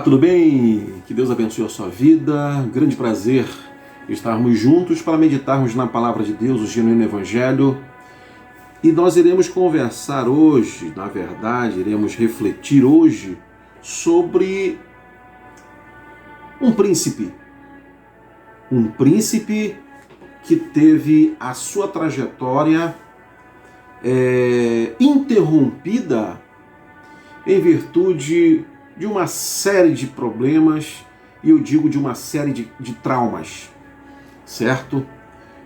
Tudo bem? Que Deus abençoe a sua vida. Grande prazer estarmos juntos para meditarmos na Palavra de Deus, o genuíno Evangelho. E nós iremos conversar hoje, na verdade, iremos refletir hoje sobre um príncipe. Um príncipe que teve a sua trajetória interrompida em virtude de uma série de problemas, e eu digo de uma série de traumas, certo?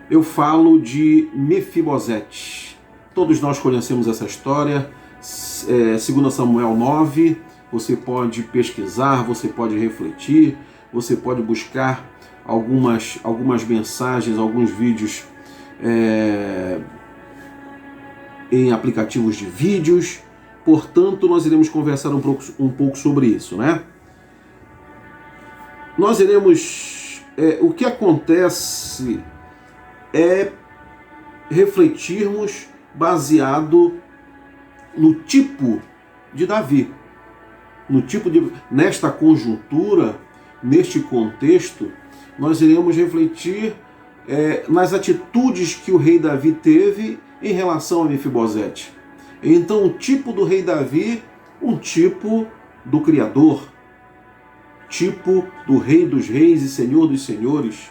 Eu falo de Mefibosete. Todos nós conhecemos essa história, 2 Samuel 9, você pode pesquisar, você pode refletir, você pode buscar algumas mensagens, alguns vídeos em aplicativos de vídeos. Portanto, nós iremos conversar um pouco sobre isso, né? Nós iremos... o que acontece é refletirmos baseado no tipo de Davi. Nesta conjuntura, neste contexto, nós iremos refletir nas atitudes que o rei Davi teve em relação a Mefibosete. Então, o tipo do rei Davi, um tipo do Criador, tipo do Rei dos Reis e Senhor dos Senhores,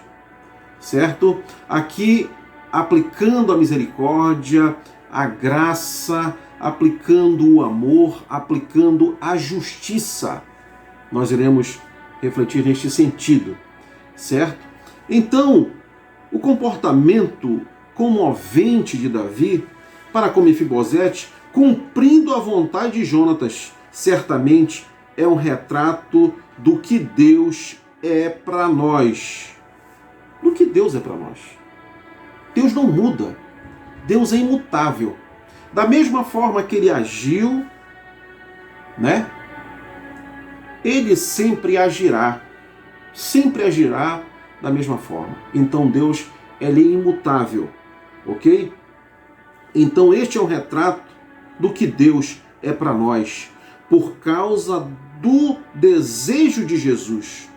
certo? Aqui, aplicando a misericórdia, a graça, aplicando o amor, aplicando a justiça. Nós iremos refletir neste sentido, certo? Então, o comportamento comovente de Davi para com Mefibosete, cumprindo a vontade de Jonatas, certamente é um retrato do que Deus é para nós. Do que Deus é para nós. Deus não muda. Deus é imutável. Da mesma forma que ele agiu, né? Ele sempre agirá da mesma forma. Então Deus, ele é imutável, ok? Então este é um retrato do que Deus é para nós, por causa do desejo de Jesus,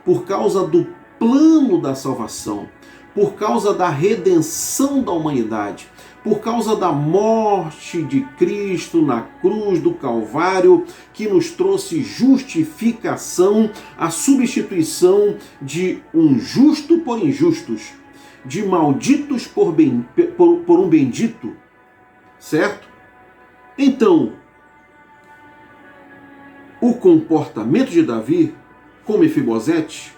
por causa do plano da salvação, por causa da redenção da humanidade, por causa da morte de Cristo na cruz do Calvário, que nos trouxe justificação, a substituição de um justo por injustos, de malditos por um bendito, certo? Então, o comportamento de Davi com Mefibosete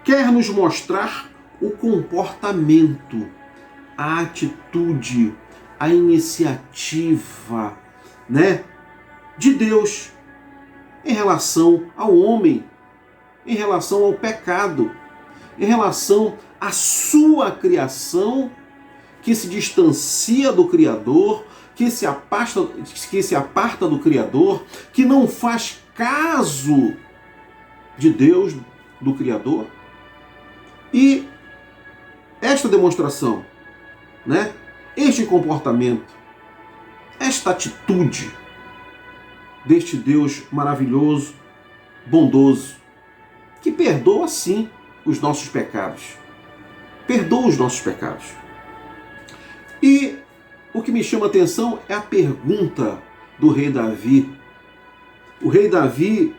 quer nos mostrar o comportamento, a atitude, a iniciativa, né, de Deus em relação ao homem, em relação ao pecado, em relação à sua criação, que se distancia do Criador, que se aparta do Criador, que não faz caso de Deus, do Criador. E esta demonstração, né, este comportamento, esta atitude deste Deus maravilhoso, bondoso, que perdoa sim os nossos pecados. Perdoa os nossos pecados. E o que me chama a atenção é a pergunta do rei Davi. O rei Davi,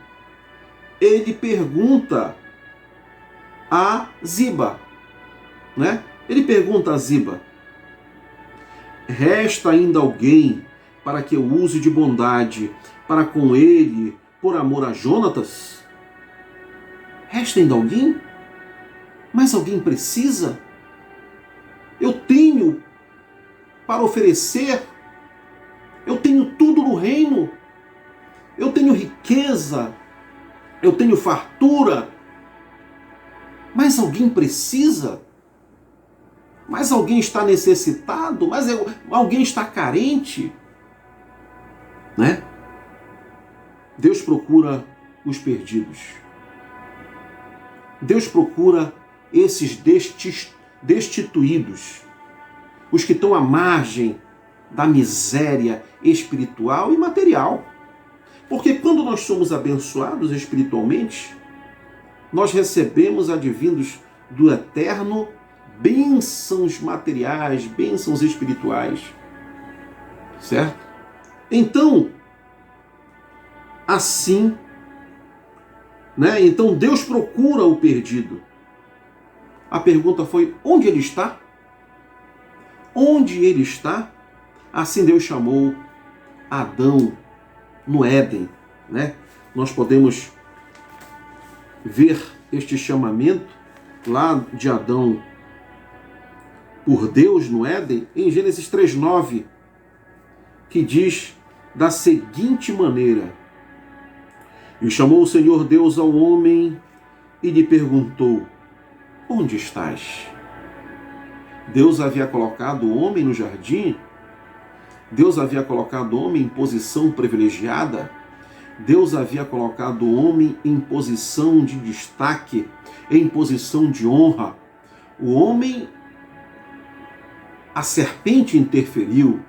ele pergunta a Ziba, né? Ele pergunta a Ziba: resta ainda alguém para que eu use de bondade para com ele, por amor a Jonatas? Resta ainda alguém? Mas alguém precisa? Eu tenho para oferecer, eu tenho tudo no reino, eu tenho riqueza, eu tenho fartura, mas alguém precisa? Mas alguém está necessitado? Mas alguém está carente? Né? Deus procura os perdidos. Deus procura esses destituídos, os que estão à margem da miséria espiritual e material, Porque quando nós somos abençoados espiritualmente, nós recebemos advindos do Eterno bênçãos materiais, bênçãos espirituais, certo? Então, assim, né? Então Deus procura o perdido. A pergunta foi: onde ele está? Onde ele está? Assim Deus chamou Adão no Éden, né? Nós podemos ver este chamamento lá de Adão por Deus no Éden em Gênesis 3:9, que diz da seguinte maneira: e chamou o Senhor Deus ao homem e lhe perguntou: onde estás? Deus havia colocado o homem no jardim, Deus havia colocado o homem em posição privilegiada, Deus havia colocado o homem em posição de destaque, em posição de honra. O homem, a serpente interferiu,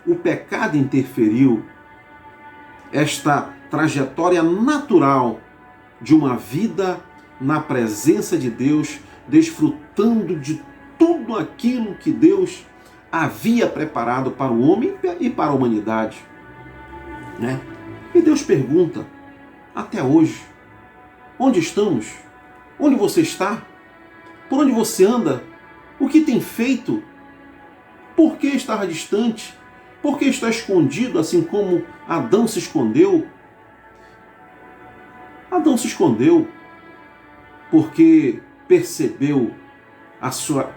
o pecado interferiu. Esta trajetória natural de uma vida na presença de Deus, desfrutando de tudo aquilo que Deus havia preparado para o homem e para a humanidade, né? E Deus pergunta, até hoje: onde estamos? Onde você está? Por onde você anda? O que tem feito? Por que estar distante? Por que está escondido, assim como Adão se escondeu? Adão se escondeu porque percebeu a sua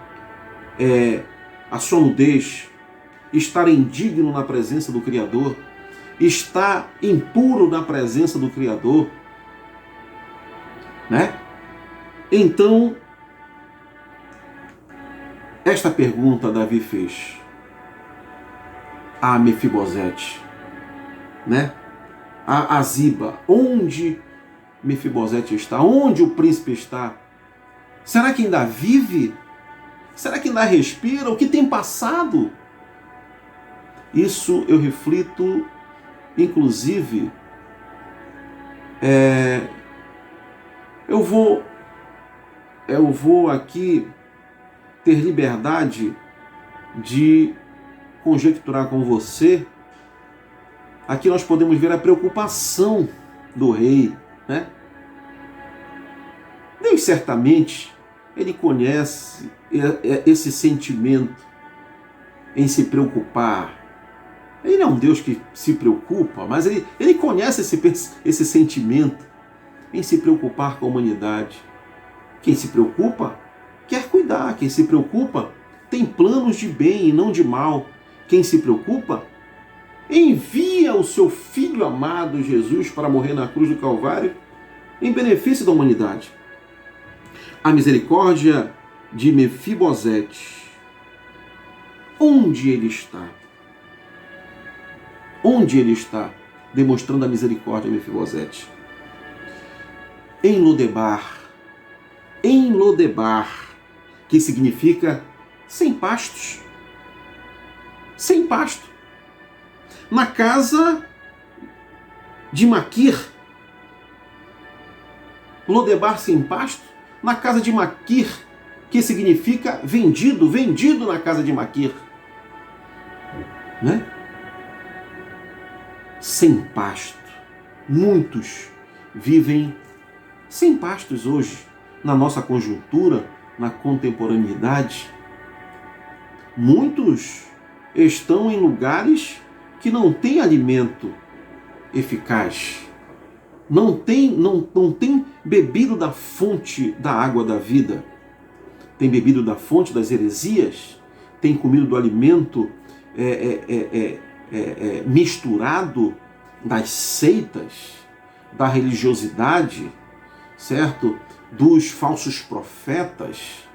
nudez, estar indigno na presença do Criador, estar impuro na presença do Criador, né? Então, esta pergunta Davi fez a Mefibosete, né? A Ziba: onde Mefibosete está? Onde o príncipe está? Será que ainda vive? Será que ainda respira? O que tem passado? Isso eu reflito, inclusive, eu vou aqui ter liberdade de conjecturar com você. Aqui nós podemos ver a preocupação do rei, né? Deus certamente, ele conhece esse sentimento em se preocupar. Ele é um Deus que se preocupa, mas ele conhece esse sentimento em se preocupar com a humanidade. Quem se preocupa quer cuidar. Quem se preocupa tem planos de bem e não de mal. Quem se preocupa envia o seu Filho amado Jesus para morrer na cruz do Calvário em benefício da humanidade. A misericórdia de Mefibosete. Onde ele está? Onde ele está? Demonstrando a misericórdia de Mefibosete. Em Lodebar. Em Lodebar, que significa sem pastos. Sem pasto. Na casa de Maquir. Lodebar sem pasto. Na casa de Maquir, que significa vendido, vendido na casa de Maquir, né? Sem pasto. Muitos vivem sem pastos hoje, na nossa conjuntura, na contemporaneidade. Muitos estão em lugares que não têm alimento eficaz. Não tem bebido da fonte da água da vida. Tem bebido da fonte das heresias. Tem comido do alimento misturado das seitas, da religiosidade, certo? Dos falsos profetas,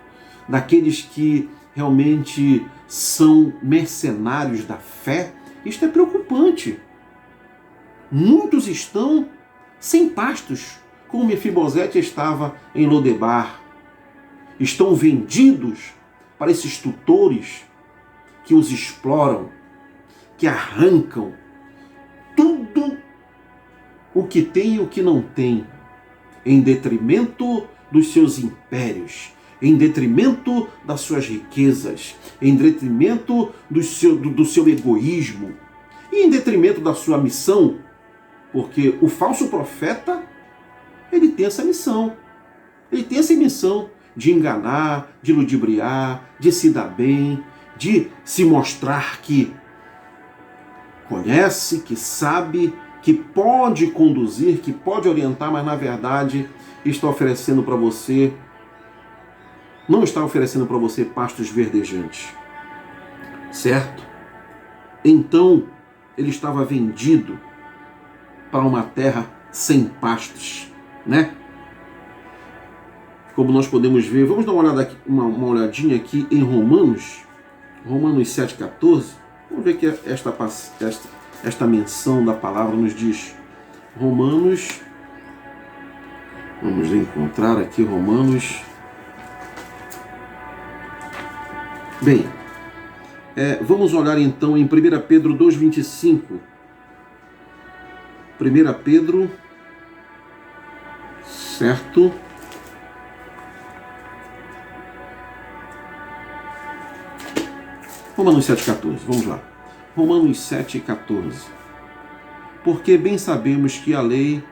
daqueles que realmente são mercenários da fé. Isto é preocupante. Muitos estão sem pastos, como Mefibosete estava em Lodebar. Estão vendidos para esses tutores que os exploram, que arrancam tudo o que tem e o que não tem, em detrimento dos seus impérios, em detrimento das suas riquezas, em detrimento do seu egoísmo, e em detrimento da sua missão, porque o falso profeta, ele tem essa missão. Ele tem essa missão de enganar, de ludibriar, de se dar bem, de se mostrar que conhece, que sabe, que pode conduzir, que pode orientar, mas na verdade está oferecendo para você, não está oferecendo para você pastos verdejantes. Certo? Então, ele estava vendido para uma terra sem pastos, né? Como nós podemos ver, vamos dar uma olhadinha aqui em Romanos 7,14. Vamos ver que esta menção da palavra nos diz. Romanos, vamos encontrar aqui Romanos. Bem, vamos olhar então em 1 Pedro 2,25. 1 Pedro, certo? Romanos 7,14, vamos lá. Romanos 7,14. Porque bem sabemos que a lei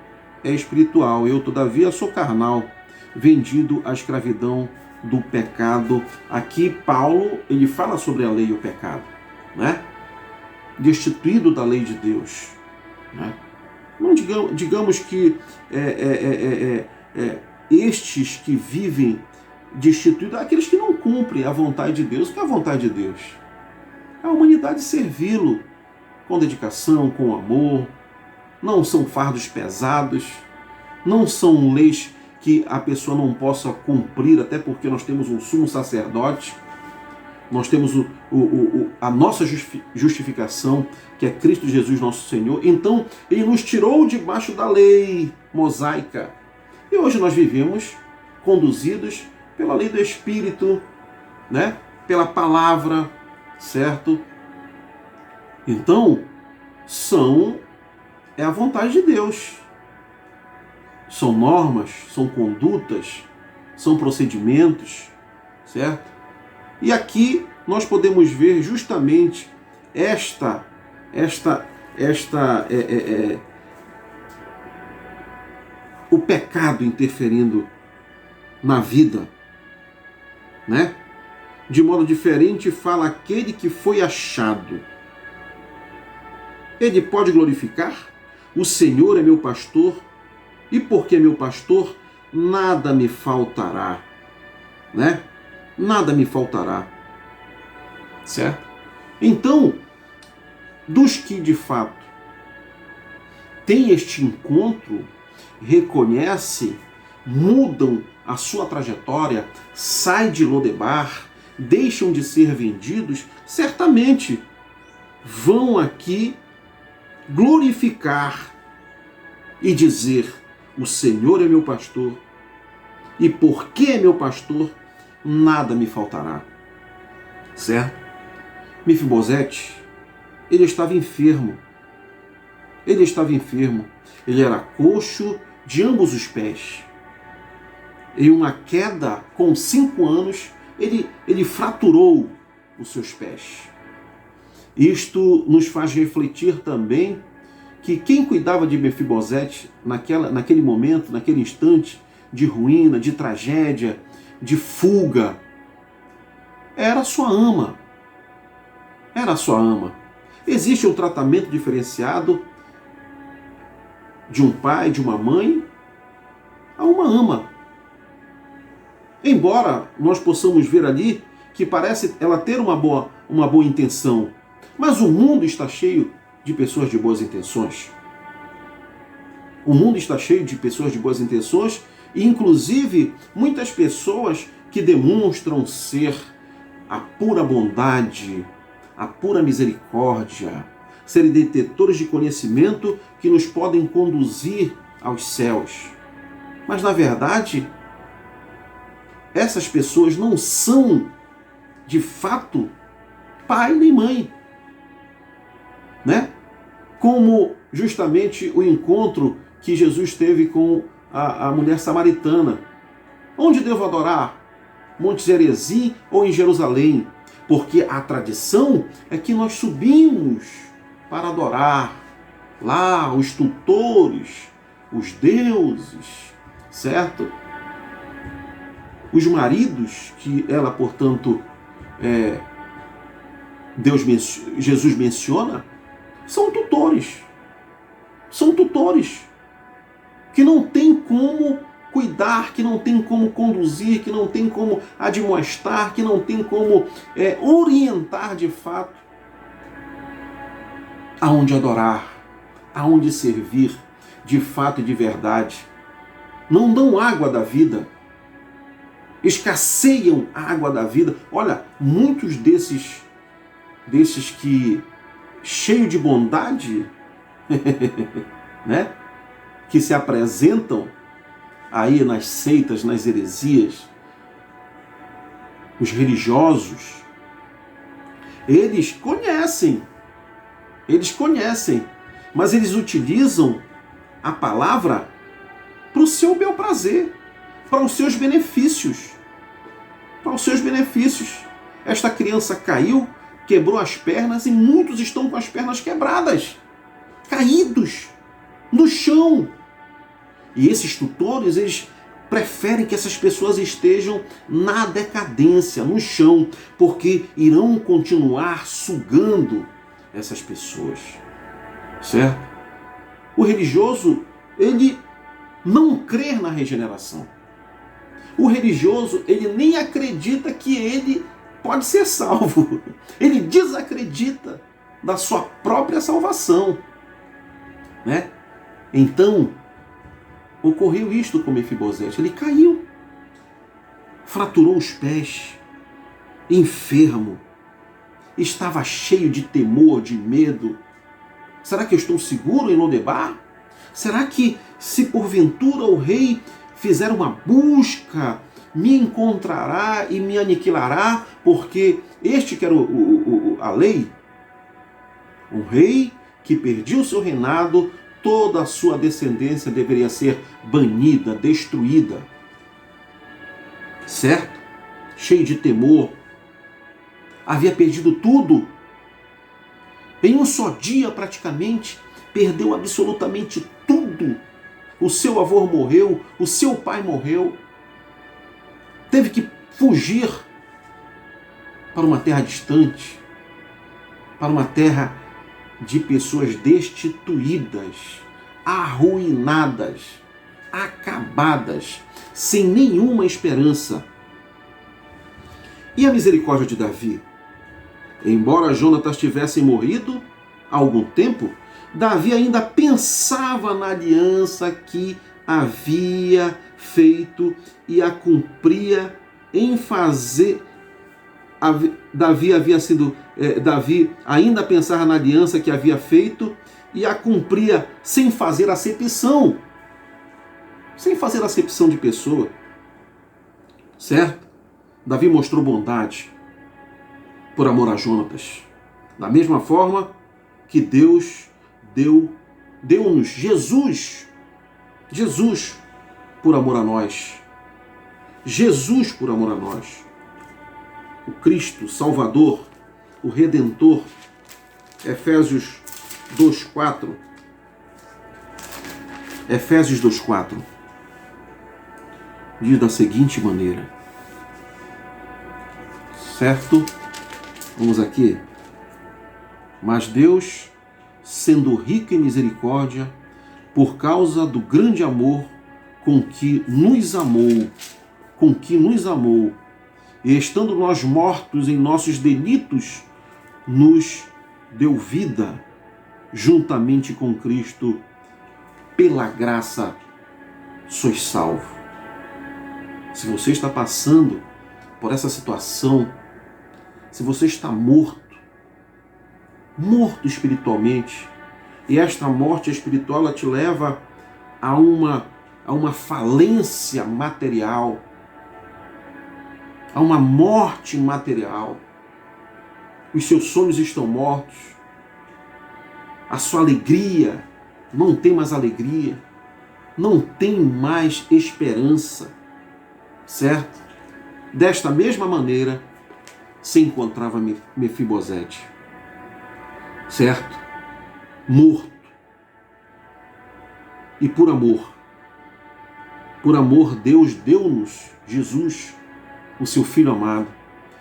é espiritual, eu todavia sou carnal, vendido à escravidão do pecado. Aqui Paulo, ele fala sobre a lei e o pecado, né? Destituído da lei de Deus, né? Não digamos que estes que vivem destituídos, aqueles que não cumprem a vontade de Deus. O que é a vontade de Deus? A humanidade servi-lo com dedicação, com amor. Não são fardos pesados, não são leis que a pessoa não possa cumprir, até porque nós temos um sumo sacerdote, nós temos a nossa justificação, que é Cristo Jesus nosso Senhor. Então, ele nos tirou debaixo da lei mosaica. E hoje nós vivemos conduzidos pela lei do Espírito, né? Pela palavra, certo? Então, é a vontade de Deus. São normas, são condutas, são procedimentos, certo? E aqui nós podemos ver justamente o pecado interferindo na vida, né? De modo diferente fala aquele que foi achado. Ele pode glorificar? O Senhor é meu pastor, e porque é meu pastor, nada me faltará, né? Nada me faltará, certo? Então, dos que de fato têm este encontro, reconhecem, mudam a sua trajetória, saem de Lodebar, deixam de ser vendidos, certamente vão aqui glorificar e dizer: o Senhor é meu pastor, e porque é meu pastor, nada me faltará. Certo? Mefibosete, ele estava enfermo. Ele estava enfermo. Ele era coxo de ambos os pés. Em uma queda com 5 anos, ele fraturou os seus pés. Isto nos faz refletir também que quem cuidava de Mefibosete naquele momento, naquele instante de ruína, de tragédia, de fuga, era sua ama. Era sua ama. Existe um tratamento diferenciado de um pai, de uma mãe, a uma ama. Embora nós possamos ver ali que parece ela ter uma boa intenção, mas o mundo está cheio de pessoas de boas intenções. O mundo está cheio de pessoas de boas intenções, e inclusive muitas pessoas que demonstram ser a pura bondade, a pura misericórdia, serem detentores de conhecimento que nos podem conduzir aos céus. Mas na verdade, essas pessoas não são de fato pai nem mãe, né? Como justamente o encontro que Jesus teve com a mulher samaritana. Onde devo adorar? Monte Gerizim ou em Jerusalém? Porque a tradição é que nós subimos para adorar lá os tutores, os deuses, certo? Os maridos que ela, portanto, Jesus menciona, são tutores. São tutores que não tem como cuidar, que não tem como conduzir, que não tem como admoestar, que não tem como orientar de fato aonde adorar, aonde servir de fato e de verdade. Não dão água da vida, escasseiam a água da vida. Olha, muitos desses que, cheio de bondade, né, que se apresentam aí nas seitas, nas heresias, os religiosos, eles conhecem, mas eles utilizam a palavra para o seu bel prazer, para os seus benefícios. Esta criança caiu, quebrou as pernas e muitos estão com as pernas quebradas, caídos no chão. E esses tutores, eles preferem que essas pessoas estejam na decadência, no chão, porque irão continuar sugando essas pessoas, certo? O religioso, ele não crê na regeneração. O religioso, ele nem acredita que ele pode ser salvo. Ele desacredita da sua própria salvação, né? Então, ocorreu isto com Mefibosete. Ele caiu, fraturou os pés, enfermo, estava cheio de temor, de medo. Será que eu estou seguro em Lodebar? Será que, se porventura o rei fizer uma busca, me encontrará e me aniquilará? Porque este que era a lei, um rei que perdia o seu reinado, toda a sua descendência deveria ser banida, destruída. Certo? Cheio de temor. Havia perdido tudo. Em um só dia, praticamente, perdeu absolutamente tudo. O seu avô morreu, o seu pai morreu. Teve que fugir para uma terra distante, para uma terra de pessoas destituídas, arruinadas, acabadas, sem nenhuma esperança. E a misericórdia de Davi? Embora Jonatas tivesse morrido há algum tempo, Davi ainda pensava na aliança que havia feito e a cumpria em fazer. Davi ainda pensava na aliança que havia feito e a cumpria sem fazer acepção. Sem fazer acepção de pessoa. Certo? Davi mostrou bondade por amor a Jonatas. Da mesma forma que Deus deu-nos Jesus por amor a nós. Jesus por amor a nós. O Cristo, o Salvador, o Redentor. Efésios 2:4. Efésios 2:4 diz da seguinte maneira. Certo? Vamos aqui. Mas Deus, sendo rico em misericórdia, por causa do grande amor com que nos amou, e estando nós mortos em nossos delitos, nos deu vida juntamente com Cristo. Pela graça sois salvo. Se você está passando por essa situação, se você está morto espiritualmente, e esta morte espiritual ela te leva a uma falência material, a uma morte material, os seus sonhos estão mortos, a sua alegria, não tem mais alegria, não tem mais esperança, certo? Desta mesma maneira se encontrava Mefibosete, certo? Morto. E por amor, Deus deu-nos Jesus, o seu Filho amado,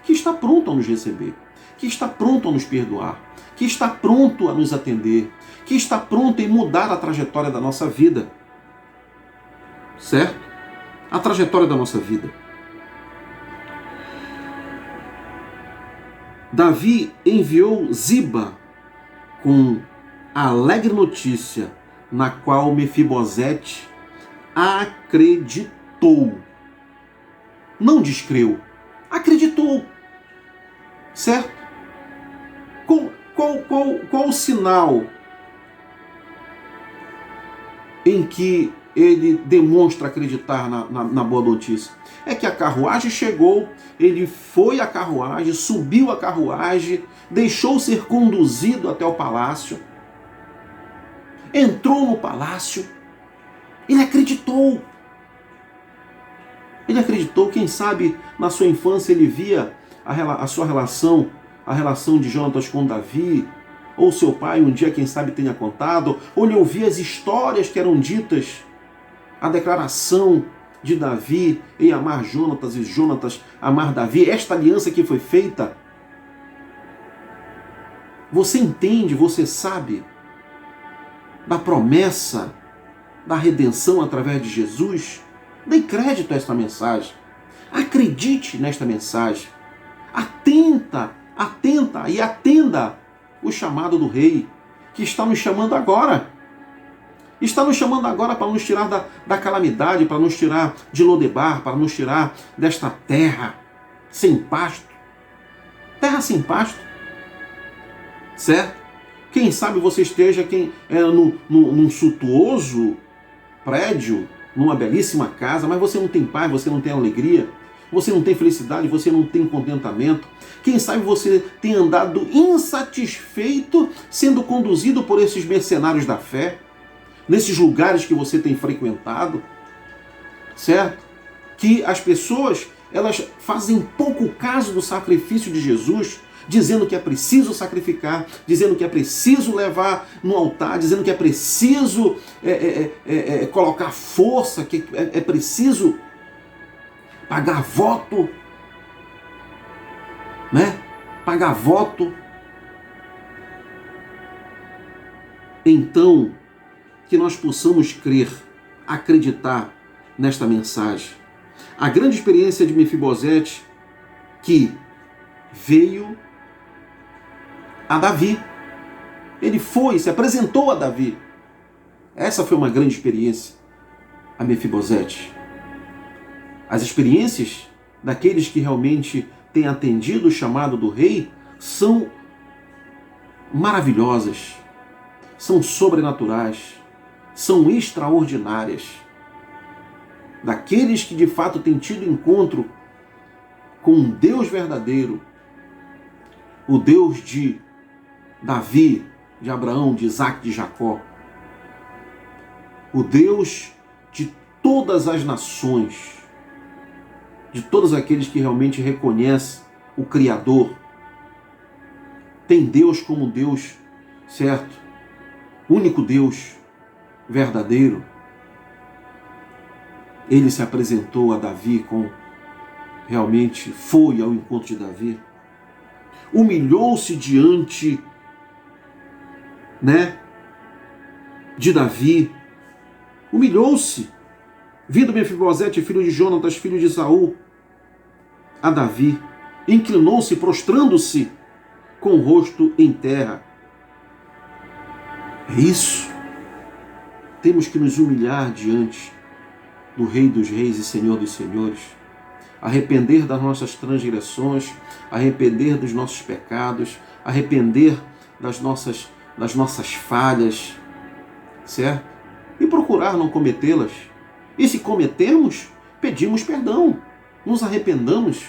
que está pronto a nos receber, que está pronto a nos perdoar, que está pronto a nos atender, que está pronto em mudar a trajetória da nossa vida. Certo? A trajetória da nossa vida. Davi enviou Ziba com a alegre notícia, na qual Mefibosete acreditou. Não descreu, acreditou. Certo? Qual o sinal em que ele demonstra acreditar na boa notícia? É que a carruagem chegou, ele foi à carruagem, subiu a carruagem, deixou ser conduzido até o palácio, entrou no palácio, ele acreditou. Ele acreditou, quem sabe na sua infância ele via a sua relação, a relação de Jonatas com Davi, ou seu pai um dia, quem sabe, tenha contado, ou ele ouvia as histórias que eram ditas, a declaração de Davi em amar Jonatas e Jonatas amar Davi, esta aliança que foi feita. Você entende, você sabe da promessa da redenção através de Jesus? Dê crédito a esta mensagem. Acredite nesta mensagem. Atenta e atenda o chamado do Rei, que está nos chamando agora. Está nos chamando agora para nos tirar da calamidade, para nos tirar de Lodebar, para nos tirar desta terra sem pasto. Terra sem pasto. Certo? Quem sabe você esteja num suntuoso prédio, numa belíssima casa, mas você não tem paz, você não tem alegria, você não tem felicidade, você não tem contentamento. Quem sabe você tem andado insatisfeito, sendo conduzido por esses mercenários da fé, nesses lugares que você tem frequentado, certo? Que as pessoas, elas fazem pouco caso do sacrifício de Jesus, dizendo que é preciso sacrificar, dizendo que é preciso levar no altar, dizendo que é preciso colocar força, que é preciso pagar voto, né? Pagar voto. Então, que nós possamos crer, acreditar nesta mensagem. A grande experiência de Mefibosete, que veio a Davi. Ele se apresentou a Davi. Essa foi uma grande experiência, a Mefibosete. As experiências daqueles que realmente têm atendido o chamado do rei são maravilhosas, são sobrenaturais, são extraordinárias. Daqueles que de fato têm tido encontro com um Deus verdadeiro, o Deus de Davi, de Abraão, de Isaac, de Jacó, o Deus de todas as nações, de todos aqueles que realmente reconhecem o Criador. Tem Deus como Deus, certo? Único Deus verdadeiro. Ele se apresentou a Davi realmente foi ao encontro de Davi. Humilhou-se diante, de Davi. Humilhou-se. Vindo Mefibosete, filho de Jonatas, filho de Saul, a Davi, inclinou-se, prostrando-se com o rosto em terra. É isso. Temos que nos humilhar diante do Rei dos Reis e Senhor dos Senhores, arrepender das nossas transgressões, arrepender dos nossos pecados, arrepender das nossas falhas, certo? E procurar não cometê-las. E se cometermos, pedimos perdão, nos arrependamos,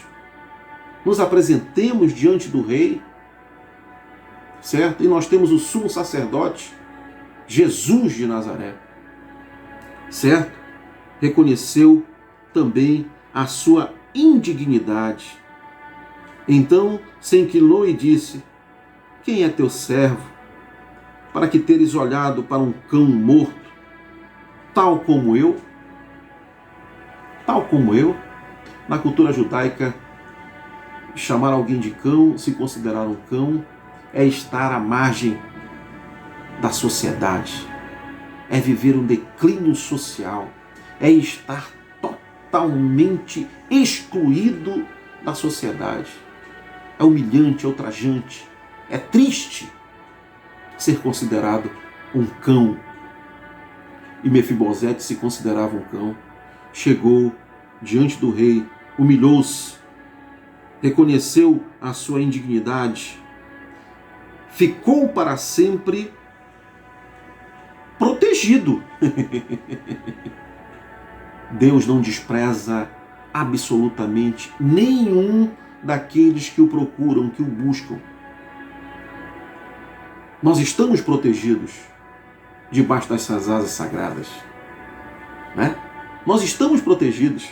nos apresentemos diante do Rei, certo? E nós temos o sumo sacerdote, Jesus de Nazaré, certo? Reconheceu também a sua indignidade. Então se inclinou e disse: quem é teu servo, para que teres olhado para um cão morto, tal como eu? Tal como eu? Na cultura judaica, chamar alguém de cão, se considerar um cão, é estar à margem da sociedade, é viver um declínio social, é estar totalmente excluído da sociedade. É humilhante, é ultrajante, é triste ser considerado um cão. E Mefibosete se considerava um cão. Chegou diante do rei, humilhou-se, reconheceu a sua indignidade, ficou para sempre protegido. Deus não despreza absolutamente nenhum daqueles que o procuram, que o buscam. Nós estamos protegidos debaixo dessas asas sagradas, né? Nós estamos protegidos.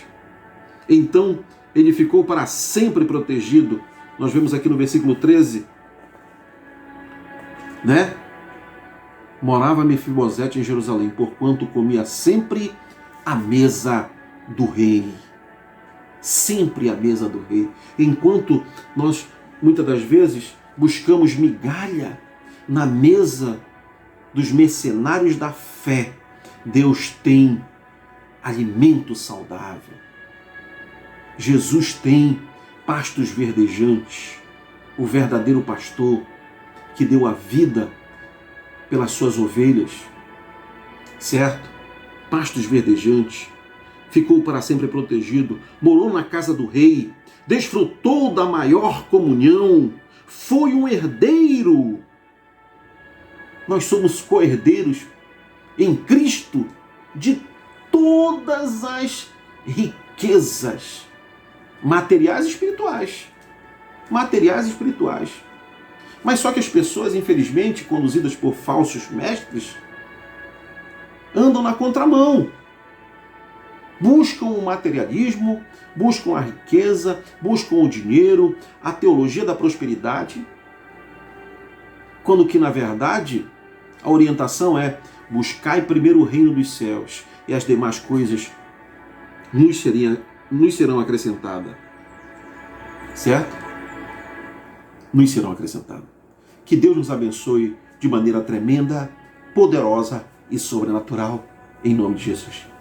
Então, ele ficou para sempre protegido. Nós vemos aqui no versículo 13, né? Morava Mefibosete em Jerusalém, porquanto comia sempre à mesa do rei. Sempre à mesa do rei. Enquanto nós, muitas das vezes, buscamos migalha na mesa dos mercenários da fé, Deus tem alimento saudável. Jesus tem pastos verdejantes, o verdadeiro pastor que deu a vida pelas suas ovelhas, certo? Pastos verdejantes, ficou para sempre protegido, morou na casa do rei, desfrutou da maior comunhão, foi um herdeiro. Nós somos co-herdeiros em Cristo de todas as riquezas materiais e espirituais. Materiais e espirituais. Mas só que as pessoas, infelizmente, conduzidas por falsos mestres, andam na contramão. Buscam o materialismo, buscam a riqueza, buscam o dinheiro, a teologia da prosperidade, quando que, na verdade, a orientação é: buscai primeiro o reino dos céus e as demais coisas nos serão acrescentadas. Certo? Nos serão acrescentadas. Que Deus nos abençoe de maneira tremenda, poderosa e sobrenatural, em nome de Jesus.